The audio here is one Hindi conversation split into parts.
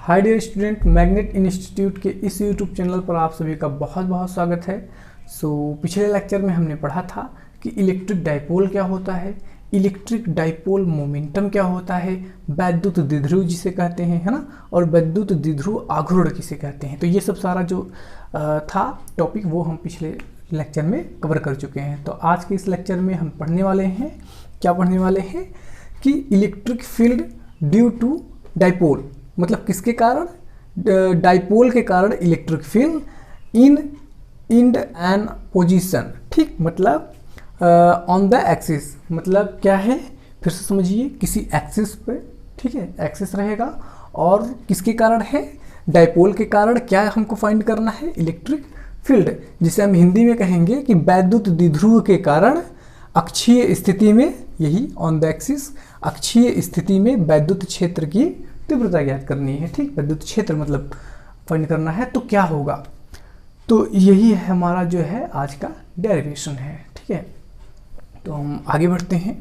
हाय डियर स्टूडेंट, मैग्नेट इंस्टीट्यूट के इस यूट्यूब चैनल पर आप सभी का बहुत बहुत स्वागत है। पिछले लेक्चर में हमने पढ़ा था कि इलेक्ट्रिक डाइपोल क्या होता है, इलेक्ट्रिक डाइपोल मोमेंटम क्या होता है, वैद्युत द्विध्रुव जिसे कहते हैं, है ना, और वैद्युत द्विध्रुव आघूर्ण किसे कहते हैं। तो ये सब सारा जो था टॉपिक वो हम पिछले लेक्चर में कवर कर चुके हैं। तो आज के इस लेक्चर में हम पढ़ने वाले हैं, क्या पढ़ने वाले हैं कि electric field due to dipole, मतलब किसके कारण, डाइपोल के कारण electric field in an position, ठीक, मतलब ऑन द एक्सिस, मतलब क्या है, फिर से समझिए, किसी एक्सिस पे, ठीक है, एक्सिस रहेगा और किसके कारण है, डाइपोल के कारण। क्या हमको फाइंड करना है, इलेक्ट्रिक फील्ड, जिसे हम हिंदी में कहेंगे कि वैद्युत द्विध्रुव के कारण अक्षीय स्थिति में, यही ऑन द एक्सिस, अक्षीय स्थिति में वैद्युत क्षेत्र की तीव्रता ज्ञात करनी है, ठीक, विद्युत क्षेत्र मतलब फाइंड करना है। तो क्या होगा, तो यही है हमारा जो है आज का डेरिवेशन है, ठीक है। तो हम आगे बढ़ते हैं,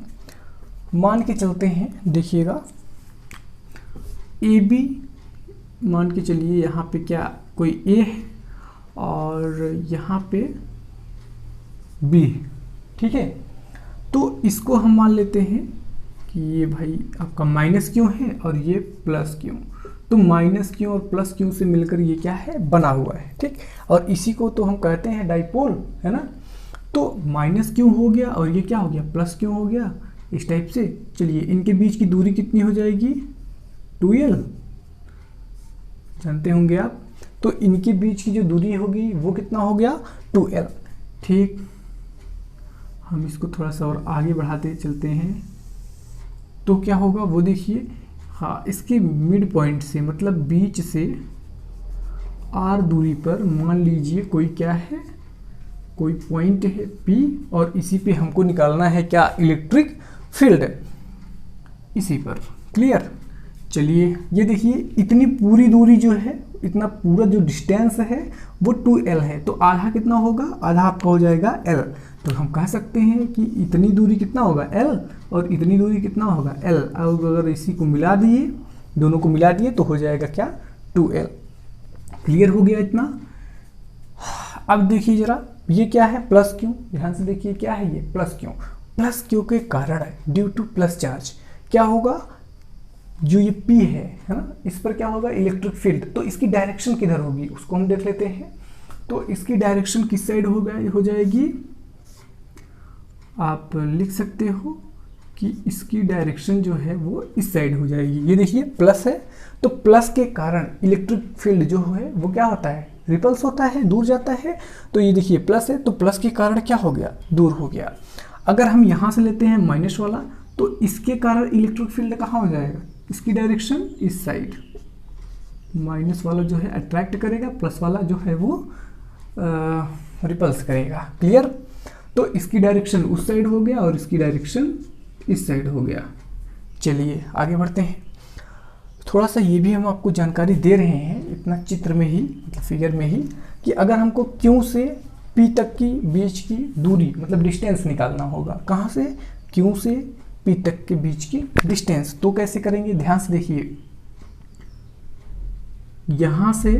मान के चलते हैं, देखिएगा ए बी मान के चलिए, यहाँ पे क्या कोई ए है और यहाँ पे बी, ठीक है। तो इसको हम मान लेते हैं कि ये भाई आपका माइनस क्यों है और ये प्लस क्यों, तो माइनस क्यों और प्लस क्यों से मिलकर ये क्या है, बना हुआ है, ठीक। और इसी को तो हम कहते हैं डाइपोल, है ना। तो माइनस क्यों हो गया और ये क्या हो गया, प्लस क्यों हो गया, इस टाइप से। चलिए, इनके बीच की दूरी कितनी हो जाएगी, 2l, जानते होंगे आप। तो इनके बीच की जो दूरी होगी वो कितना हो गया, 2l, ठीक। हम इसको थोड़ा सा और आगे बढ़ाते चलते हैं, तो क्या होगा वो देखिए, हाँ, इसके मिड पॉइंट से, मतलब बीच से r दूरी पर मान लीजिए कोई क्या है, कोई पॉइंट है P, और इसी पे हमको निकालना है क्या, इलेक्ट्रिक फील्ड, इसी पर। क्लियर। चलिए, ये देखिए, इतनी पूरी दूरी जो है, इतना पूरा जो डिस्टेंस है वो 2l है, तो आधा कितना होगा, आधा आपका हो जाएगा l। तो हम कह सकते हैं कि इतनी दूरी कितना होगा, l, और इतनी दूरी कितना होगा, l। अब अगर इसी को मिला दिए, दोनों को मिला दिए तो हो जाएगा क्या, 2l। क्लियर हो गया इतना। अब देखिए जरा, ये क्या है, प्लस क्यों, ध्यान से देखिए, क्या है ये, प्लस क्यों। प्लस क्यों के कारण है, ड्यू टू प्लस चार्ज, क्या होगा, जो ये P है ना, इस पर क्या होगा, इलेक्ट्रिक फील्ड। तो इसकी डायरेक्शन किधर होगी उसको हम देख लेते हैं। तो इसकी डायरेक्शन किस साइड हो जाएगी, आप लिख सकते हो कि इसकी डायरेक्शन जो है वो इस साइड हो जाएगी। ये देखिए प्लस है, तो प्लस के कारण इलेक्ट्रिक फील्ड जो है वो क्या होता है, रिपल्स होता है, दूर जाता है। तो ये देखिए प्लस है, तो प्लस के कारण क्या हो गया, दूर हो गया। अगर हम यहाँ से लेते हैं माइनस वाला, तो इसके कारण इलेक्ट्रिक फील्ड कहाँ हो जाएगा, इसकी डायरेक्शन इस साइड, माइनस वाला जो है अट्रैक्ट करेगा, प्लस वाला जो है वो रिपल्स करेगा। क्लियर। तो इसकी डायरेक्शन उस साइड हो गया और इसकी डायरेक्शन इस साइड हो गया। चलिए आगे बढ़ते हैं। थोड़ा सा ये भी हम आपको जानकारी दे रहे हैं, इतना चित्र में ही, मतलब फिगर में ही, कि अगर हमको Q से P तक की बीच की दूरी, मतलब डिस्टेंस निकालना होगा, कहाँ से, Q से P तक के बीच की डिस्टेंस, तो कैसे करेंगे, ध्यान से देखिए, यहाँ से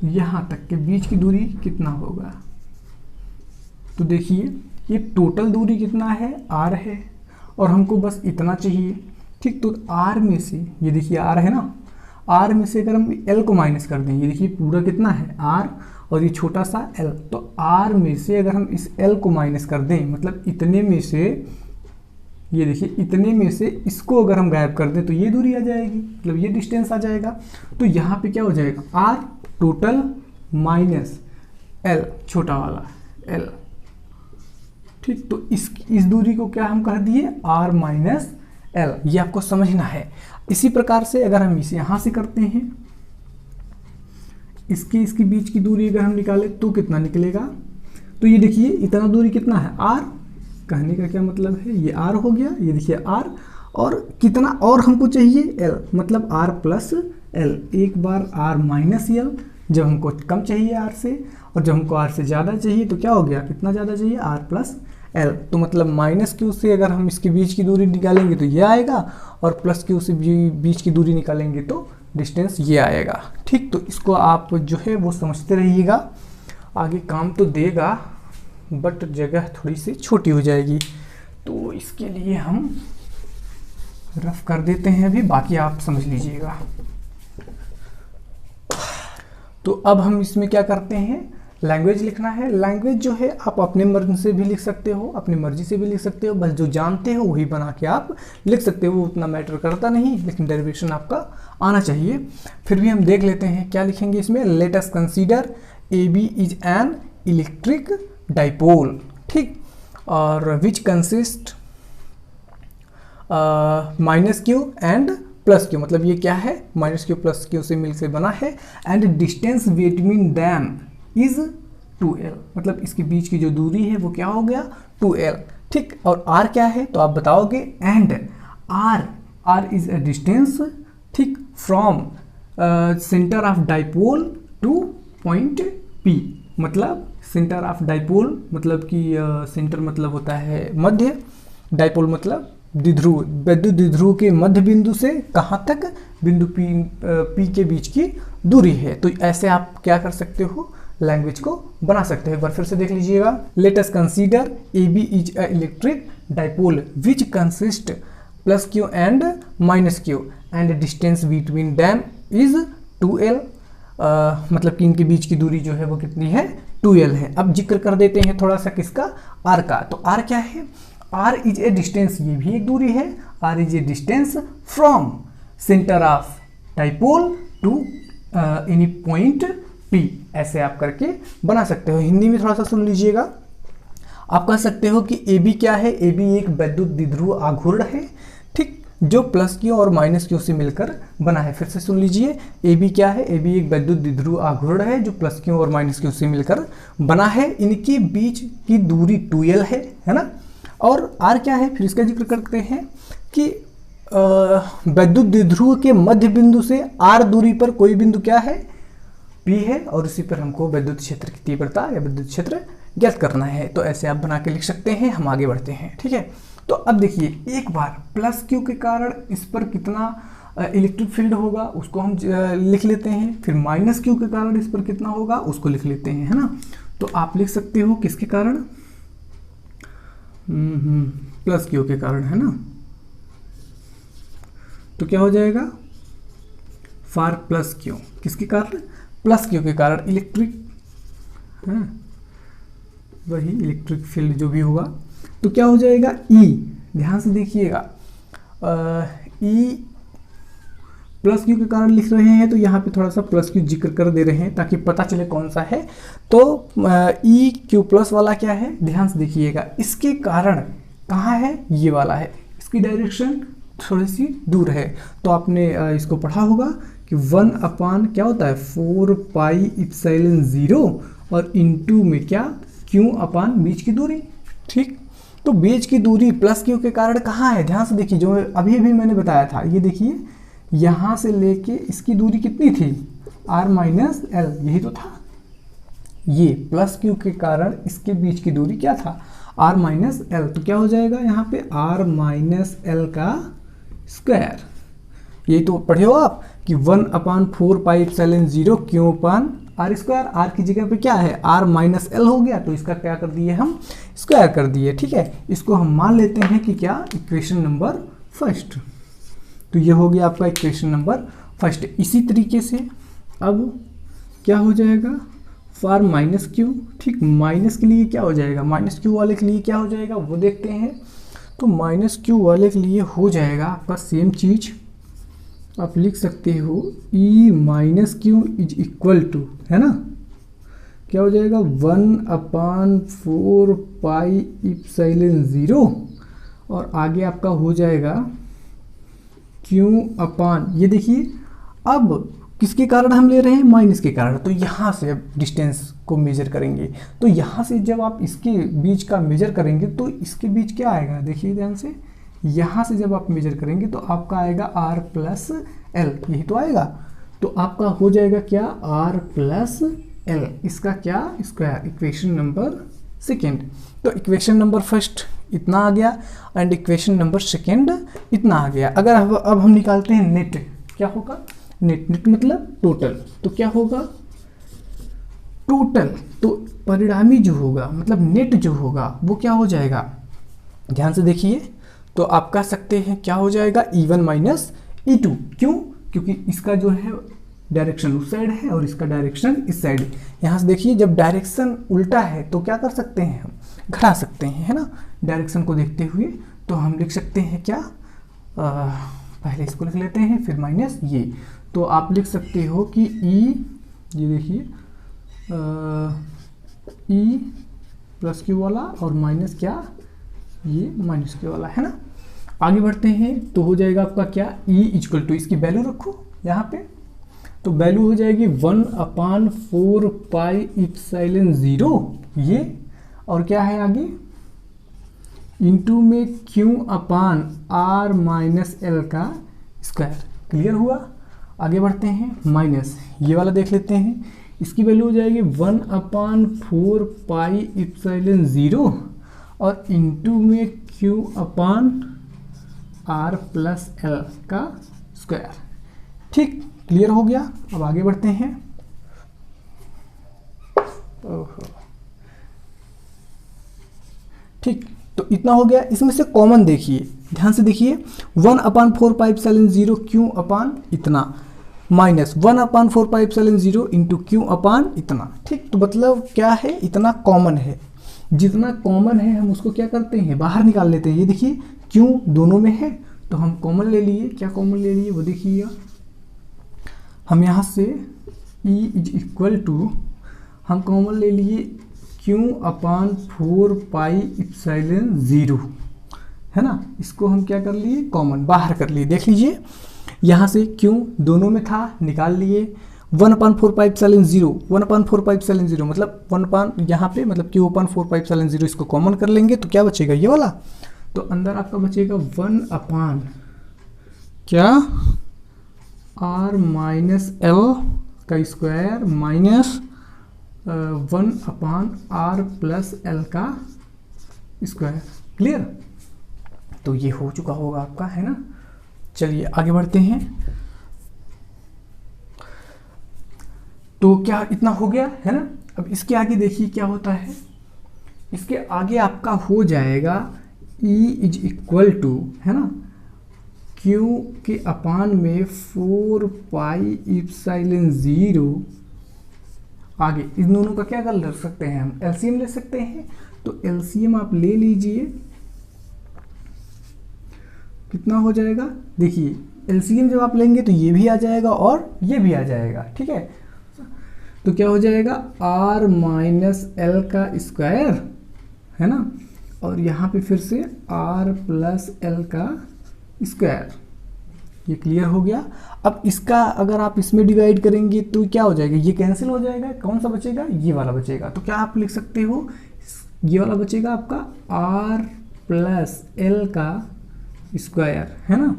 यहाँ तक के बीच की दूरी कितना होगा, तो देखिए ये टोटल दूरी कितना है, r है, और हमको बस इतना चाहिए, ठीक। तो r में से, ये देखिए r है ना, r में से अगर हम l को माइनस कर दें, ये देखिए पूरा कितना है r, और ये छोटा सा l, तो r में से अगर हम इस l को माइनस कर दें, मतलब इतने में से, ये देखिए इतने में से इसको अगर हम गायब कर दें तो ये दूरी आ जाएगी, मतलब ये डिस्टेंस आ जाएगा। तो यहाँ पे क्या हो जाएगा, r टोटल माइनस l छोटा वाला l, ठीक। तो इस दूरी को क्या हम कह दिए, r माइनस l, ये आपको समझना है। इसी प्रकार से अगर हम इसे यहाँ से करते हैं, इसकी बीच की दूरी अगर हम निकालें तो कितना निकलेगा, तो ये देखिए इतना दूरी कितना है, r, कहने का क्या मतलब है, ये r हो गया, ये देखिए r, और कितना और हमको चाहिए, l, मतलब r प्लस l, एक बार r माइनस l, जब हमको कम चाहिए r से, और जब हमको r से ज़्यादा चाहिए तो क्या हो गया, कितना ज़्यादा चाहिए, r प्लस l। तो मतलब माइनस Q से अगर हम इसके बीच की दूरी निकालेंगे तो ये आएगा, और प्लस Q से बीच की दूरी निकालेंगे तो डिस्टेंस ये आएगा। ठीक, तो इसको आप जो है वो समझते रहिएगा, आगे काम तो देगा बट जगह थोड़ी सी छोटी हो जाएगी, तो इसके लिए हम रफ कर देते हैं अभी, बाकी आप समझ लीजिएगा। तो अब हम इसमें क्या करते हैं, लैंग्वेज लिखना है। लैंग्वेज जो है आप अपने मर्जी से भी लिख सकते हो, अपनी मर्जी से भी लिख सकते हो, बस जो जानते हो वही बना के आप लिख सकते हो, वो उतना मैटर करता नहीं, लेकिन डेरिवेशन आपका आना चाहिए। फिर भी हम देख लेते हैं क्या लिखेंगे इसमें। Let us consider A B is an electric dipole, ठीक, और which consist minus Q and plus Q, मतलब ये क्या है, माइनस क्यू प्लस क्यू से मिलकर बना है, and distance between them is 2l, मतलब इसके बीच की जो दूरी है वो क्या हो गया 2l, ठीक। और r क्या है तो आप बताओगे, and r is a distance, ठीक, from centre of dipole to point p, मतलब सेंटर ऑफ डाइपोल मतलब कि सेंटर मतलब होता है मध्य, डाइपोल मतलब द्विध्रुव, विद्युत द्विध्रुव के मध्य बिंदु से कहाँ तक, बिंदु P के बीच की दूरी है। तो ऐसे आप क्या कर सकते हो, लैंग्वेज को बना सकते हो। एक बार फिर से देख लीजिएगा। Let us consider A B is a electric dipole which consist plus Q and minus Q and distance between them is 2l, मतलब कि इनके बीच की दूरी जो है वो कितनी है 2l है। अब जिक्र कर देते हैं थोड़ा सा किसका, r का। तो r क्या है, r इज ए डिस्टेंस, ये भी एक दूरी है, r is a distance from centre of dipole to any point P, ऐसे आप करके बना सकते हो। हिंदी में थोड़ा सा सुन लीजिएगा। आप कह सकते हो कि ए बी क्या है, ए बी एक विद्युत द्विध्रुव आघूर्ण है, ठीक, जो प्लस क्यू और माइनस क्यू से मिलकर बना है। फिर से सुन लीजिए, ए बी क्या है, ए बी एक विद्युत द्विध्रुव आघूर्ण है जो प्लस क्यू और माइनस क्यू से मिलकर बना है, इनके बीच की दूरी 2l है ना। और r क्या है, फिर इसका जिक्र करते हैं कि विद्युत द्विध्रुव के मध्य बिंदु से r दूरी पर कोई बिंदु क्या है, P है, और उसी पर हमको विद्युत क्षेत्र की तीव्रता या विद्युत क्षेत्र ज्ञात करना है। तो ऐसे आप बना के लिख सकते हैं। हम आगे बढ़ते हैं, ठीक है। तो अब देखिए, एक बार प्लस क्यू के कारण इस पर कितना इलेक्ट्रिक फील्ड होगा उसको हम लिख लेते हैं, फिर माइनस क्यू के कारण इस पर कितना होगा उसको लिख लेते हैं, है ना। तो आप लिख सकते हो किसके कारण, प्लस क्यू के कारण, है ना। तो क्या हो जाएगा, फॉर प्लस क्यू, किसके कारण, प्लस क्यू के कारण इलेक्ट्रिक, है वही इलेक्ट्रिक फील्ड जो भी होगा। तो क्या हो जाएगा, E, ध्यान से देखिएगा, E प्लस क्यू के कारण लिख रहे हैं, तो यहाँ पे थोड़ा सा प्लस क्यू जिक्र कर दे रहे हैं ताकि पता चले कौन सा है। तो E क्यू प्लस वाला क्या है, ध्यान से देखिएगा, इसके कारण कहाँ है, ये वाला है, इसकी डायरेक्शन थोड़ी सी दूर है। तो आपने इसको पढ़ा होगा कि 1 अपान क्या होता है 4 पाई इप्सिलॉन 0 और इनटू में क्या क्यू अपान बीच की दूरी, ठीक। तो बीच की दूरी प्लस क्यू के कारण कहाँ है, ध्यान से देखिए, जो अभी अभी मैंने बताया था, ये देखिए यहाँ से लेके इसकी दूरी कितनी थी, r माइनस एल, यही तो था। ये प्लस क्यू के कारण इसके बीच की दूरी क्या था, r माइनस एल। तो क्या हो जाएगा यहाँ पे r माइनस एल का स्क्वायर, यही तो पढ़े हो आप कि 1 upon 4 pi epsilon 0 q upon r square, r की जगह पे क्या है r माइनस एल हो गया, तो इसका क्या कर दिए हम, स्क्वायर कर दिए, ठीक है। इसको हम मान लेते हैं कि क्या, इक्वेशन नंबर फर्स्ट। तो ये हो गया आपका इक्वेशन नंबर फर्स्ट। इसी तरीके से अब क्या हो जाएगा, फॉर माइनस क्यू, ठीक, माइनस के लिए क्या हो जाएगा, माइनस क्यू वाले के लिए क्या हो जाएगा वो देखते हैं। तो माइनस क्यू वाले के लिए हो जाएगा आपका सेम चीज, आप लिख सकते हो E minus Q is equal to, है ना, क्या हो जाएगा 1 अपान 4 पाई इप्सिलॉन 0 और आगे आपका हो जाएगा Q अपान, ये देखिए अब किसके कारण हम ले रहे हैं, माइनस के कारण। तो यहाँ से अब डिस्टेंस को मेजर करेंगे, तो यहाँ से जब आप इसके बीच का मेजर करेंगे तो इसके बीच क्या आएगा, देखिए ध्यान से, यहाँ से जब आप मेजर करेंगे तो आपका आएगा r प्लस एल, यही तो आएगा। तो आपका हो जाएगा क्या, r प्लस एल, इसका क्या स्क्वायर, इक्वेशन नंबर सेकेंड। तो इक्वेशन नंबर फर्स्ट इतना आ गया एंड इक्वेशन नंबर सेकेंड इतना आ गया। अगर अब हम निकालते हैं नेट, क्या होगा, नेट, नेट मतलब टोटल, तो क्या होगा टोटल, तो परिणामी जो होगा मतलब नेट जो होगा वो क्या हो जाएगा, ध्यान से देखिए, तो आप कह सकते हैं क्या हो जाएगा E1 माइनस E2। क्यों? क्योंकि इसका जो है डायरेक्शन उस साइड है और इसका डायरेक्शन इस साइड है। यहाँ से देखिए जब डायरेक्शन उल्टा है तो क्या कर सकते हैं हम, घटा सकते हैं, है ना, डायरेक्शन को देखते हुए। तो हम लिख सकते हैं क्या, पहले इसको लिख लेते हैं फिर माइनस ये, तो आप लिख सकते हो कि ये देखिए E प्लस क्यू वाला और माइनस क्या, ये माइनस क्यू वाला, है ना। आगे बढ़ते हैं तो हो जाएगा आपका क्या, E इक्वल टू, इसकी वैल्यू रखो यहाँ पे, तो वैल्यू हो जाएगी 1/4 पाई इप्सिलॉन 0 ये, और क्या है आगे इंटू में Q/R माइनस L का स्क्वायर। क्लियर हुआ। आगे बढ़ते हैं, माइनस ये वाला देख लेते हैं, इसकी वैल्यू हो जाएगी 1/4 पाई इप्सिलॉन 0 और इंटू में Q/R प्लस L का स्क्वायर। ठीक, क्लियर हो गया। अब आगे बढ़ते हैं। ठीक, तो इतना हो गया। इसमें से कॉमन देखिए, ध्यान से देखिए, 1/4 पाई इप्सिलॉन 0 Q अपान इतना माइनस 1/4 पाई इप्सिलॉन 0 इंटू Q अपान इतना। ठीक, तो मतलब क्या है, इतना कॉमन है, जितना कॉमन है हम उसको क्या करते हैं, बाहर निकाल लेते हैं। ये देखिए Q दोनों में है तो हम कॉमन ले लिए, क्या कॉमन ले लिए वो देखिएगा, हम यहाँ से E इज इक्वल टू, हम कॉमन ले लिए Q/4 पाई इप्सिलॉन 0, है ना, इसको हम क्या कर लिए, कॉमन बाहर कर लिए। देख लीजिए यहाँ से Q दोनों में था, निकाल लिए, 1/4 पाई इप्सिलॉन 0, 1/4 पाई इप्सिलॉन 0 मतलब 1 यहाँ पे मतलब Q/4 पाई इप्सिलॉन 0, इसको कॉमन कर लेंगे तो क्या बचेगा, ये वाला, तो अंदर आपका बचेगा 1 क्या R माइनस L का square minus 1/R plus L का स्क्वायर। क्लियर, तो ये हो चुका होगा आपका, है ना। चलिए आगे बढ़ते हैं। तो क्या इतना हो गया, है ना। अब इसके आगे देखिए क्या होता है, इसके आगे आपका हो जाएगा E इज इक्वल टू, है ना, Q के अपान में 4 पाई इप्सिलॉन 0। आगे इन दोनों का क्या कर सकते हैं हम, एलसीएम ले सकते हैं, तो एलसीएम आप ले लीजिए, कितना हो जाएगा, देखिए एलसीएम जब आप लेंगे तो ये भी आ जाएगा और ये भी आ जाएगा। ठीक है, तो क्या हो जाएगा R माइनस L का स्क्वायर, है ना, और यहाँ पे फिर से R प्लस L का स्क्वायर। ये क्लियर हो गया। अब इसका अगर आप इसमें डिवाइड करेंगे तो क्या हो जाएगा, ये कैंसिल हो जाएगा, कौन सा बचेगा, ये वाला बचेगा। तो क्या आप लिख सकते हो, ये वाला बचेगा आपका R प्लस L का स्क्वायर, है ना,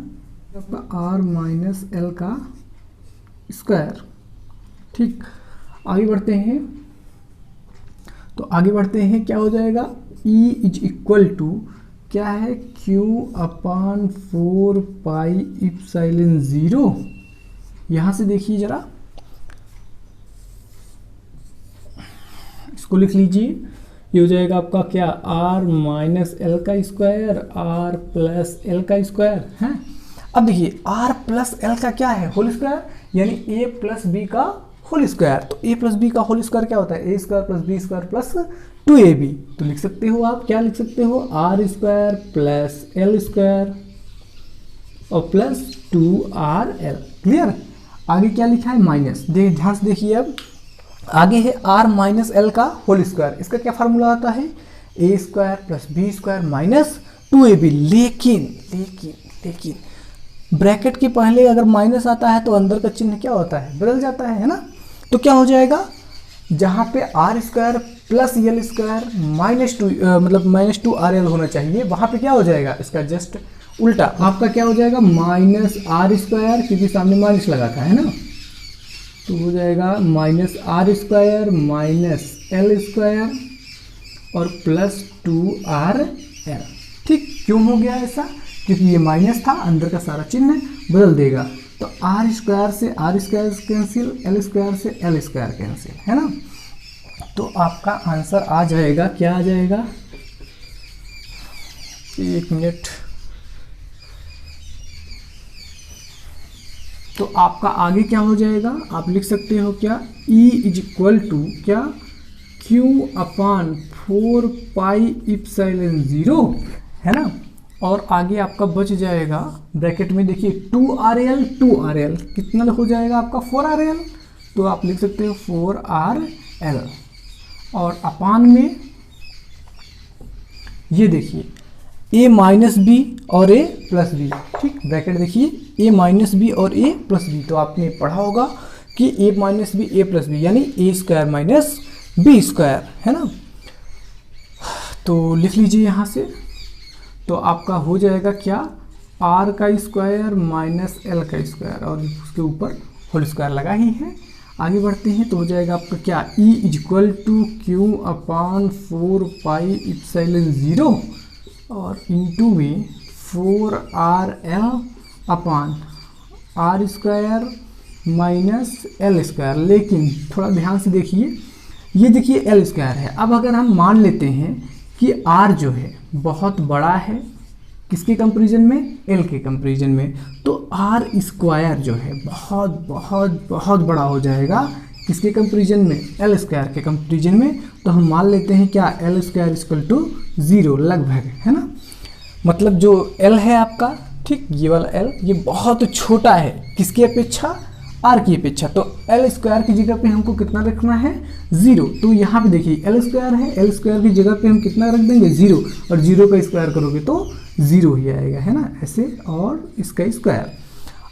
आपका R माइनस L का स्क्वायर। ठीक, आगे बढ़ते हैं, तो आगे बढ़ते हैं, क्या हो जाएगा, E इज इक्वल टू क्या है, Q/4 पाई इप्सिलॉन 0। यहाँ से देखिए जरा, इसको लिख लीजिए, ये हो जाएगा आपका क्या, R माइनस L का स्क्वायर R प्लस L का स्क्वायर है। अब देखिए R प्लस L का क्या है, होल स्क्वायर, यानी A प्लस B का होल स्क्वायर। तो A प्लस B का होल स्क्वायर क्या होता है, A square plus B square plus 2AB। तो लिख सकते हो आप, क्या लिख सकते हो, R square plus L square और प्लस 2RL। क्लियर। आगे क्या लिखा है, माइनस, ध्यान से देखिए, अब आगे है R माइनस L का होल स्क्वायर। इसका क्या फार्मूला आता है, A square plus B square minus 2AB। लेकिन ब्रैकेट के पहले अगर माइनस आता है तो अंदर का चिन्ह क्या होता है, बदल जाता है ना। तो क्या हो जाएगा, जहाँ पे R square plus L square minus 2 मतलब माइनस 2RL होना चाहिए, वहाँ पे क्या हो जाएगा, इसका जस्ट उल्टा आपका क्या हो जाएगा, माइनस R स्क्वायर, क्योंकि सामने माइनस लगा था, है ना, तो हो जाएगा minus R square minus L square और प्लस 2RL। ठीक, क्यों हो गया ऐसा, क्योंकि ये माइनस था, अंदर का सारा चिन्ह बदल देगा। तो आर स्क्वायर से R square cancel, L square से एल स्क्वायर कैंसिल, है ना। तो आपका आंसर आ जाएगा, क्या आ जाएगा, 1 मिनट। तो आपका आगे क्या हो जाएगा, आप लिख सकते हो क्या, E इज इक्वल टू क्या, Q अपान 4 पाई इप्सिलॉन 0, है ना। और आगे आपका बच जाएगा ब्रैकेट में देखिए 2RL, 2RL कितना हो जाएगा आपका 4RL, तो आप लिख सकते हो 4RL। और अपान में ये देखिए a माइनस बी और a प्लस बी, ठीक, ब्रैकेट देखिए a माइनस बी और a प्लस बी। तो आपने पढ़ा होगा कि a minus B a plus B यानी a square minus B square, है ना। तो लिख लीजिए यहाँ से, तो आपका हो जाएगा क्या, r का स्क्वायर माइनस l का स्क्वायर और उसके ऊपर होल स्क्वायर लगा ही है। आगे बढ़ते हैं तो हो जाएगा आपका क्या, E is equal to Q upon 4 pi epsilon 0 और इंटू में 4RL upon R square minus L square. लेकिन थोड़ा ध्यान से देखिए, ये देखिए L स्क्वायर है। अब अगर हम मान लेते हैं कि R जो है बहुत बड़ा है, किसके कंपैरिजन में, L के कंपैरिजन में, तो R स्क्वायर जो है बहुत बहुत बहुत बड़ा हो जाएगा, किसके कंपैरिजन में, L स्क्वायर के कंपैरिजन में। तो हम मान लेते हैं क्या, L स्क्वायर इक्वल टू 0 लगभग, है ना। मतलब जो L है आपका, ठीक, ये वाला L ये बहुत छोटा है किसकी अपेक्षा, R की अपेक्षा। तो L स्क्वायर की जगह पे हमको कितना रखना है, 0। तो यहाँ पे देखिए L स्क्वायर है, L स्क्वायर की जगह पे हम कितना रख देंगे, 0, और 0 का स्क्वायर करोगे तो 0 ही आएगा, है ना, ऐसे। और इसका स्क्वायर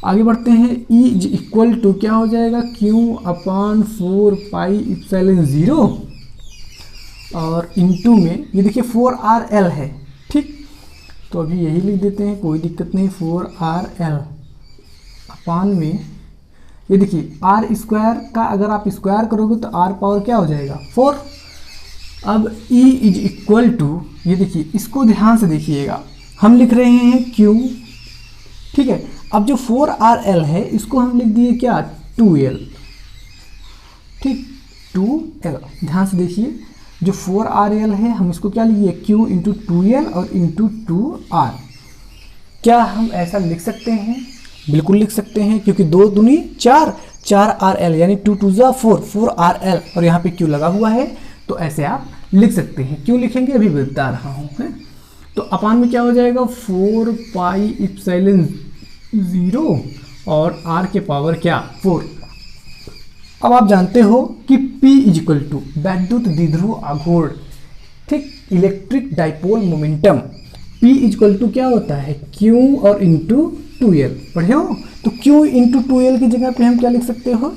आगे बढ़ते हैं, E इज इक्वल टू क्या हो जाएगा, Q अपान 4 पाई इप्सिलॉन 0 और इंटू में ये देखिए 4RL है, ठीक, तो अभी यही लिख देते हैं, कोई दिक्कत नहीं, 4RL अपान में ये देखिए R स्क्वायर का अगर आप स्क्वायर करोगे तो R पावर क्या हो जाएगा, 4। अब E इज इक्वल टू, ये देखिए इसको ध्यान से देखिएगा, हम लिख रहे हैं Q, ठीक है। अब जो 4RL है इसको हम लिख दिए क्या, 2L, ठीक, 2L। ध्यान से देखिए, जो 4RL है हम इसको क्या लिखिए, Q इंटू 2L और इंटू 2R। क्या हम ऐसा लिख सकते हैं, बिल्कुल लिख सकते हैं, क्योंकि 2 दूनी 4, 4RL यानी 2 2 जा 4, 4RL और यहाँ पे Q लगा हुआ है, तो ऐसे आप लिख सकते हैं। क्यों लिखेंगे अभी बता रहा हूँ, है। तो अपान में क्या हो जाएगा, 4 पाई इप्सिलॉन 0 और R के पावर क्या, 4। अब आप जानते हो कि P इज इक्वल टू वैद्युत द्विध्रुव आघूर्ण, ठीक, electric dipole momentum. P is equal to क्या होता है, Q और इंटू 2L, पढ़े हो। तो Q इंटू 2L की जगह पे हम क्या लिख सकते हो,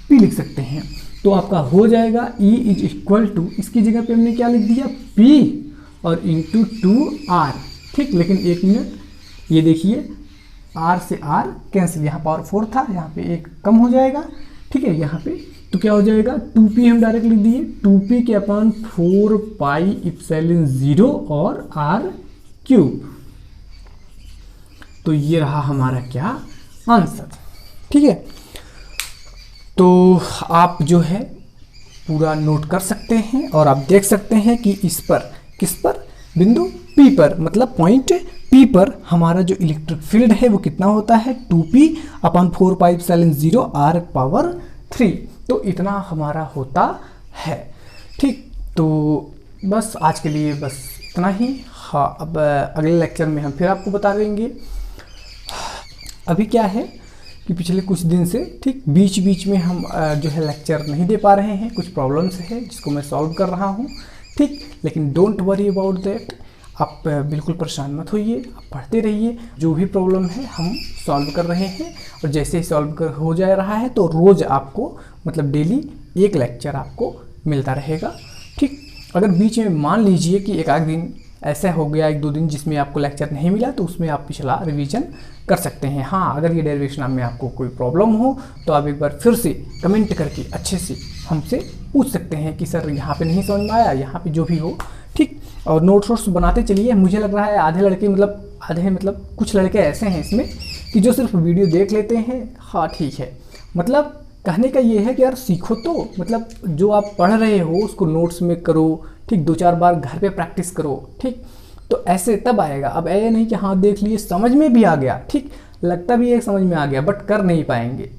P लिख सकते हैं। तो आपका हो जाएगा E इज इक्वल टू, इसकी जगह पे हमने क्या लिख दिया, P और इंटू 2R, ठीक। लेकिन 1 मिनट, ये देखिए R से R कैंसिल, यहाँ पावर 4 था, यहाँ पे 1 कम हो जाएगा, ठीक है। यहाँ पे तो क्या हो जाएगा, 2P हम डायरेक्ट लिख दिए, 2P के अपान 4 पाई इप्सिलॉन 0 और R क्यूब। तो ये रहा हमारा क्या, आंसर, ठीक है। तो आप जो है पूरा नोट कर सकते हैं और आप देख सकते हैं कि इस पर, किस पर, बिंदु P पर, मतलब पॉइंट P पर हमारा जो इलेक्ट्रिक फील्ड है वो कितना होता है, 2P अपान 4 पाई इप्सिलॉन 0 R पावर 3। तो इतना हमारा होता है, ठीक। तो बस आज के लिए बस इतना ही। हाँ, अब अगले लेक्चर में हम फिर आपको बता देंगे। अभी क्या है कि पिछले कुछ दिन से, ठीक, बीच बीच में हम जो है लेक्चर नहीं दे पा रहे हैं, कुछ प्रॉब्लम्स है जिसको मैं सॉल्व कर रहा हूँ, ठीक। लेकिन डोंट वरी अबाउट दैट, आप बिल्कुल परेशान मत होइए, आप पढ़ते रहिए, जो भी प्रॉब्लम है हम सॉल्व कर रहे हैं। और जैसे ही सॉल्व हो जा रहा है तो रोज़ आपको, मतलब डेली 1 लेक्चर आपको मिलता रहेगा, ठीक। अगर बीच में मान लीजिए कि एक आध दिन ऐसा हो गया, 1-2 दिन जिसमें आपको लेक्चर नहीं मिला, तो उसमें आप पिछला रिवीजन कर सकते हैं। हाँ, अगर ये डेरिवेशन में आपको कोई प्रॉब्लम हो तो आप एक बार फिर से कमेंट करके अच्छे से हमसे पूछ सकते हैं कि सर यहाँ पे नहीं समझ में आया, यहाँ पे जो भी हो, ठीक। और नोट्स बनाते चलिए। मुझे लग रहा है आधे लड़के, मतलब आधे मतलब कुछ लड़के ऐसे हैं इसमें कि जो सिर्फ वीडियो देख लेते हैं, हाँ ठीक है। मतलब कहने का ये है कि यार सीखो तो, मतलब जो आप पढ़ रहे हो उसको नोट्स में करो, ठीक, 2-4 बार घर पे प्रैक्टिस करो, ठीक, तो ऐसे तब आएगा। अब ऐसे नहीं कि हाँ देख लिए समझ में भी आ गया, ठीक, लगता भी है समझ में आ गया, बट कर नहीं पाएंगे।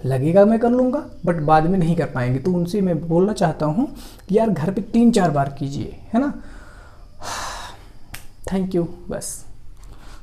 लगेगा मैं कर लूँगा बट बाद में नहीं कर पाएंगे। तो उनसे मैं बोलना चाहता हूँ कि यार घर पे 3-4 बार कीजिए, है ना। थैंक यू, बस।